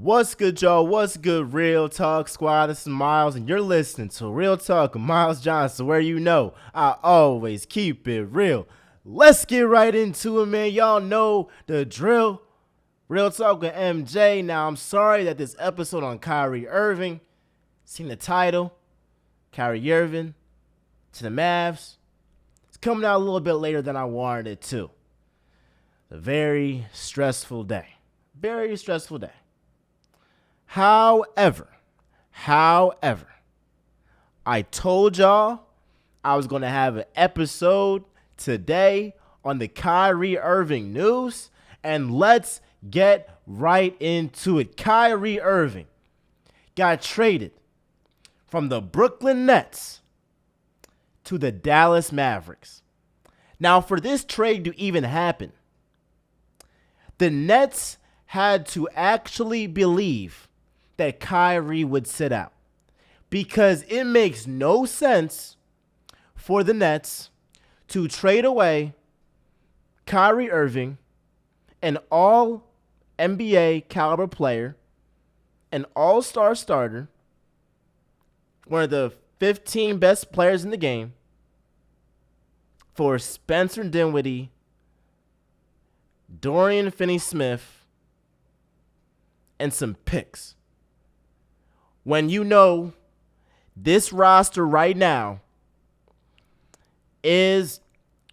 What's good, y'all? What's good, Real Talk Squad? This is Miles, and you're listening to Real Talk with Miles Johnson, where you know I always keep it real. Let's get right into it, man. Y'all know the drill. Real Talk with MJ. Now, I'm sorry that this episode on Kyrie Irving, seen the title, Kyrie Irving to the Mavs, it's coming out a little bit later than I wanted it to. A very stressful day. Very stressful day. However, I told y'all I was going to have an episode today on the Kyrie Irving news, and let's get right into it. Kyrie Irving got traded from the Brooklyn Nets to the Dallas Mavericks. Now, for this trade to even happen, the Nets had to actually believe that Kyrie would sit out, because it makes no sense for the Nets to trade away Kyrie Irving, an all NBA caliber player, an all-star starter, one of the 15 best players in the game, for Spencer Dinwiddie, Dorian Finney-Smith, and some picks. When you know this roster right now is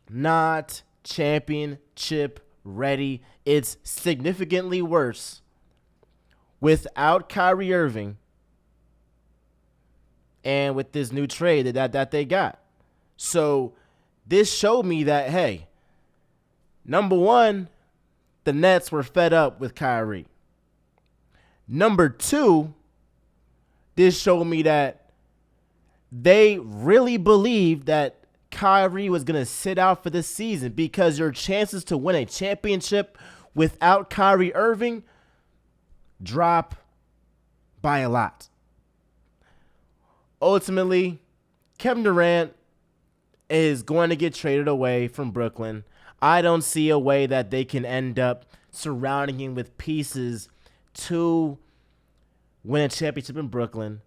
not championship ready. It's significantly worse without Kyrie Irving and with this new trade that they got. So this showed me that, hey, number one, the Nets were fed up with Kyrie. Number two, this showed me that they really believed that Kyrie was going to sit out for this season, because your chances to win a championship without Kyrie Irving drop by a lot. Ultimately, Kevin Durant is going to get traded away from Brooklyn. I don't see a way that they can end up surrounding him with pieces to win a championship in Brooklyn.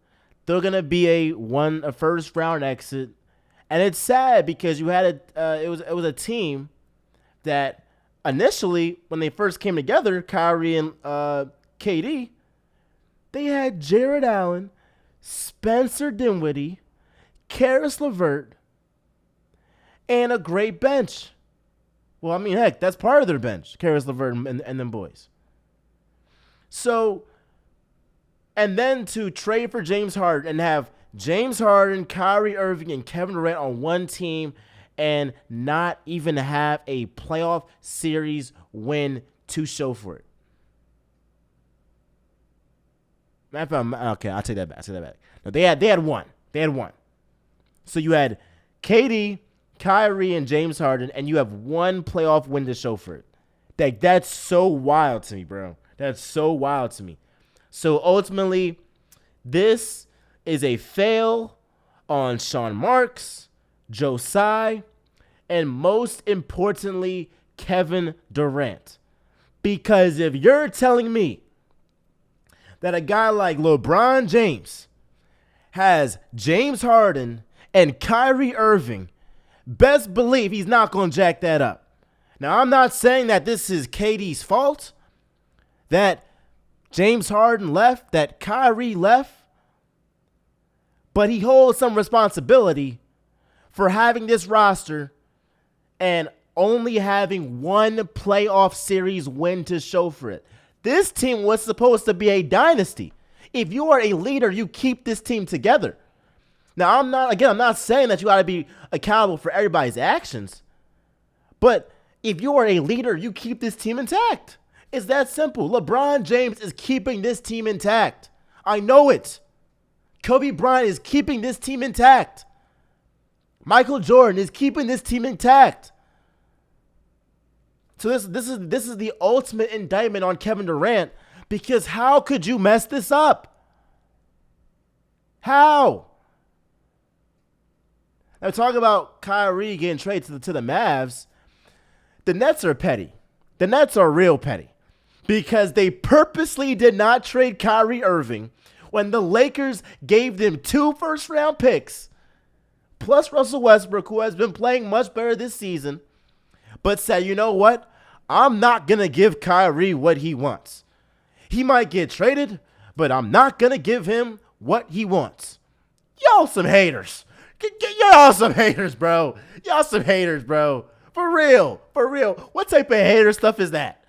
They're gonna be a first round exit, and it's sad because you had it was a team that initially, when they first came together, Kyrie and KD, they had Jared Allen, Spencer Dinwiddie, Karis LeVert, and a great bench. Well, I mean, heck, that's part of their bench, Karis LeVert and them boys. So, and then to trade for James Harden and have James Harden, Kyrie Irving, and Kevin Durant on one team and not even have a playoff series win to show for it. Okay, I'll take that back. No, they had one. So you had KD, Kyrie, and James Harden, and you have one playoff win to show for it. That's so wild to me, bro. That's so wild to me. So ultimately, this is a fail on Sean Marks, Joe Tsai, and most importantly, Kevin Durant. Because if you're telling me that a guy like LeBron James has James Harden and Kyrie Irving, best believe he's not going to jack that up. Now, I'm not saying that this is KD's fault, that James Harden left, that Kyrie left, but he holds some responsibility for having this roster and only having one playoff series win to show for it. This team was supposed to be a dynasty. If you are a leader, you keep this team together. Now, I'm not saying that you got to be accountable for everybody's actions, but if you are a leader, you keep this team intact. It's that simple. LeBron James is keeping this team intact. I know it. Kobe Bryant is keeping this team intact. Michael Jordan is keeping this team intact. So this is the ultimate indictment on Kevin Durant, because how could you mess this up? How? Now, talk about Kyrie getting traded to the Mavs. The Nets are petty. The Nets are real petty. because they purposely did not trade Kyrie Irving when the Lakers gave them 2 first-round picks, plus Russell Westbrook, who has been playing much better this season, but said, you know what? I'm not going to give Kyrie what he wants. He might get traded, but I'm not going to give him what he wants. Y'all some haters. Y'all some haters, bro. Y'all some haters, bro. For real. For real. What type of hater stuff is that?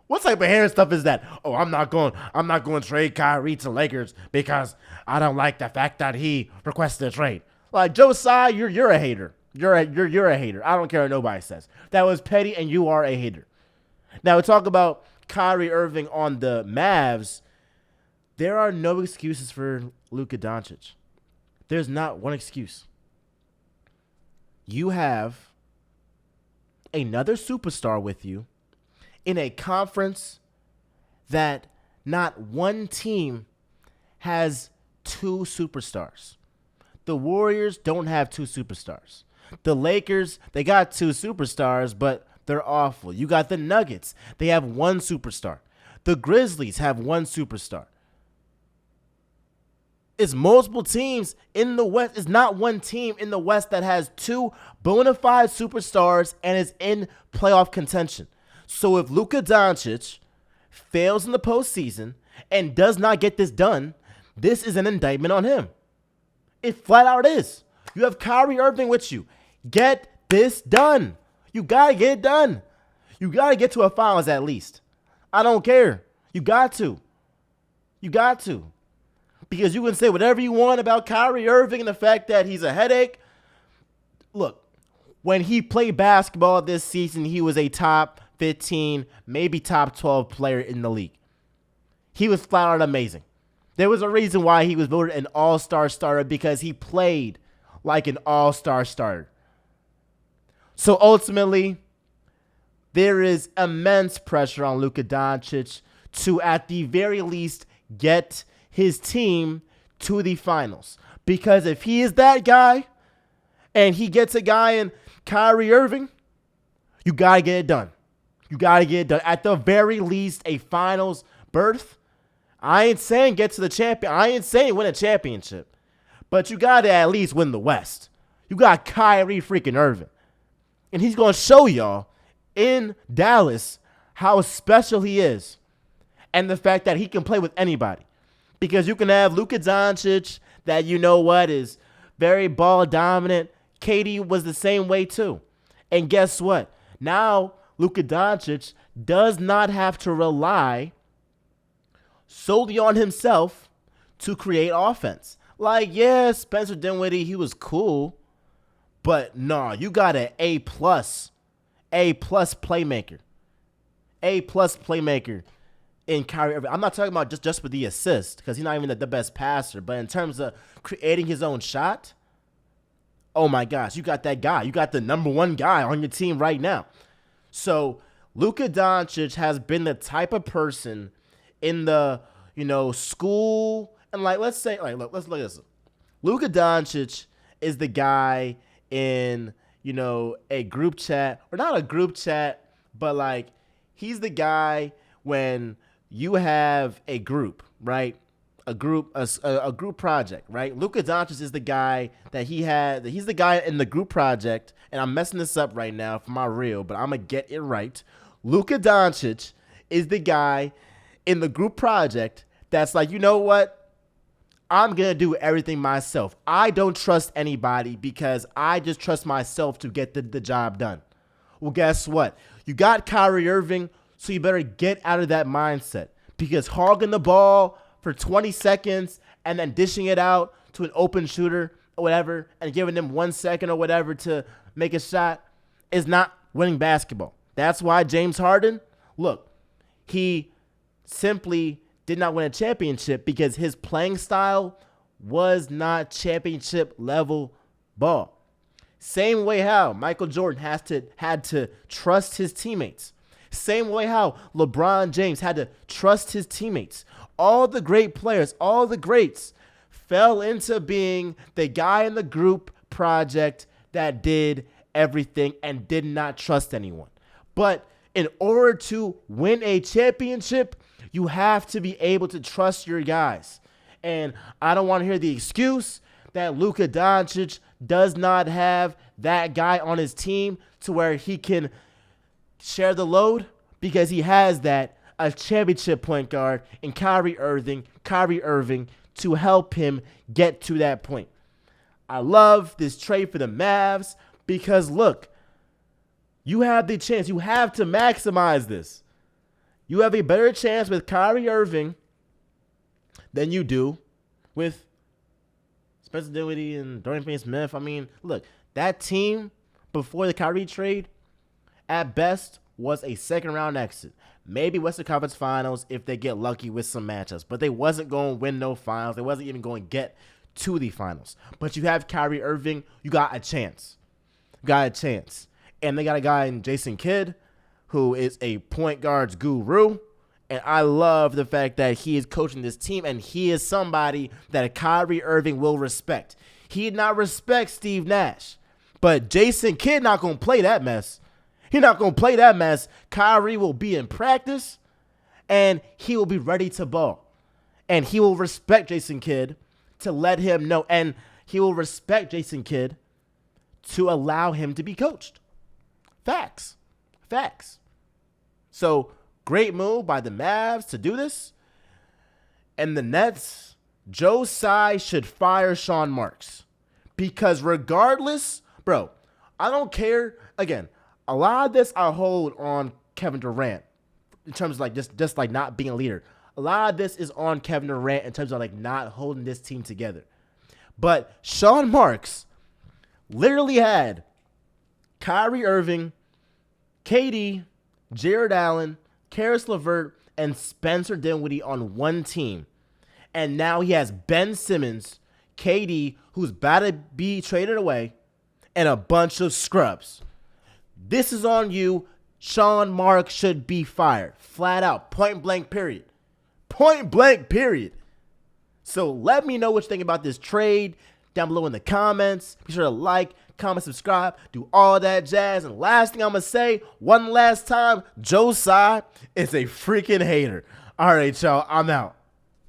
What type of hater stuff is that? Oh, I'm not going to trade Kyrie to Lakers because I don't like the fact that he requested a trade. Like, Josiah, you're a hater. You're a hater. I don't care what nobody says. That was petty, and you are a hater. Now, we talk about Kyrie Irving on the Mavs. There are no excuses for Luka Doncic. There's not one excuse. You have another superstar with you in a conference that not one team has 2 superstars. The Warriors don't have 2 superstars. The Lakers, they got 2 superstars, but they're awful. You got the Nuggets. They have 1 superstar. The Grizzlies have 1 superstar. It's multiple teams in the West. It's not one team in the West that has 2 bona fide superstars and is in playoff contention. So if Luka Doncic fails in the postseason and does not get this done, this is an indictment on him. It flat out is. You have Kyrie Irving with you. Get this done. You got to get it done. You got to get to a finals at least. I don't care. You got to. You got to. Because you can say whatever you want about Kyrie Irving and the fact that he's a headache. Look, when he played basketball this season, he was a top 15, maybe top 12 player in the league. He was flat out amazing. There was a reason why he was voted an all-star starter, because he played like an all-star starter. So ultimately, there is immense pressure on Luka Doncic to, at the very least, get his team to the finals. Because if he is that guy and he gets a guy in Kyrie Irving, you got to get it done. You got to get it done. At the very least, a finals berth. I ain't saying get to the champion. I ain't saying win a championship. But you got to at least win the West. You got Kyrie freaking Irving. And he's going to show y'all in Dallas how special he is. And the fact that he can play with anybody. Because you can have Luka Doncic that, you know what, is very ball dominant. KD was the same way too. And guess what? Now Luka Doncic does not have to rely solely on himself to create offense. Like, yeah, Spencer Dinwiddie, he was cool. But no, you got an A+ playmaker. A+ playmaker in Kyrie Irving. I'm not talking about just with the assist, because he's not even the best passer. But in terms of creating his own shot, oh my gosh, you got that guy. You got the number 1 guy on your team right now. So Luka Doncic has been the type of person in the, school, and let's say, look, let's look at this. Luka Doncic is the guy in, a group chat, or not a group chat, but he's the guy when you have a group, right? A group project, right? Luka Doncic is the guy he's the guy in the group project, and I'm messing this up right now for my real, but I'm going to get it right. Luka Doncic is the guy in the group project that's like, you know what? I'm going to do everything myself. I don't trust anybody because I just trust myself to get the job done. Well, guess what? You got Kyrie Irving, so you better get out of that mindset, because hogging the ball for 20 seconds and then dishing it out to an open shooter or whatever and giving them 1 second or whatever to make a shot is not winning basketball. That's why James Harden, look, he simply did not win a championship because his playing style was not championship level ball. Same way how Michael Jordan had to trust his teammates. Same way how LeBron James had to trust his teammates. All the great players, all the greats fell into being the guy in the group project that did everything and did not trust anyone. But In order to win a championship, you have to be able to trust your guys. And I don't want to hear the excuse that Luka Doncic does not have that guy on his team to where he can share the load, because he has a championship point guard in Kyrie Irving to help him get to that point. I love this trade for the Mavs because, look, you have the chance. You have to maximize this. You have a better chance with Kyrie Irving than you do with Spencer Dinwiddie and Dorian Finney-Smith. I mean, look, that team before the Kyrie trade, at best, was a second-round exit. Maybe Western Conference Finals if they get lucky with some matchups. But they wasn't going to win no finals. They wasn't even going to get to the finals. But you have Kyrie Irving, you got a chance. And they got a guy in Jason Kidd who is a point guards guru. And I love the fact that he is coaching this team, and he is somebody that Kyrie Irving will respect. He did not respect Steve Nash, but Jason Kidd not going to play that mess. He's not going to play that mess. Kyrie will be in practice, and he will be ready to ball. And he will respect Jason Kidd to let him know, and he will respect Jason Kidd to allow him to be coached. Facts. So, great move by the Mavs to do this. And the Nets, Joe Tsai should fire Sean Marks. Because regardless, bro, I don't care. Again, a lot of this I hold on Kevin Durant in terms of like just like not being a leader. A lot of this is on Kevin Durant in terms of like not holding this team together. But Sean Marks literally had Kyrie Irving, KD, Jared Allen, Karis LeVert, and Spencer Dinwiddie on one team. And now he has Ben Simmons, KD, who's about to be traded away, and a bunch of scrubs. This is on you. Sean Marks should be fired. Flat out. Point blank, period. So let me know what you think about this trade down below in the comments. Be sure to like, comment, subscribe, do all that jazz. And last thing I'm going to say, one last time, Joe Tsai is a freaking hater. All right, y'all, I'm out.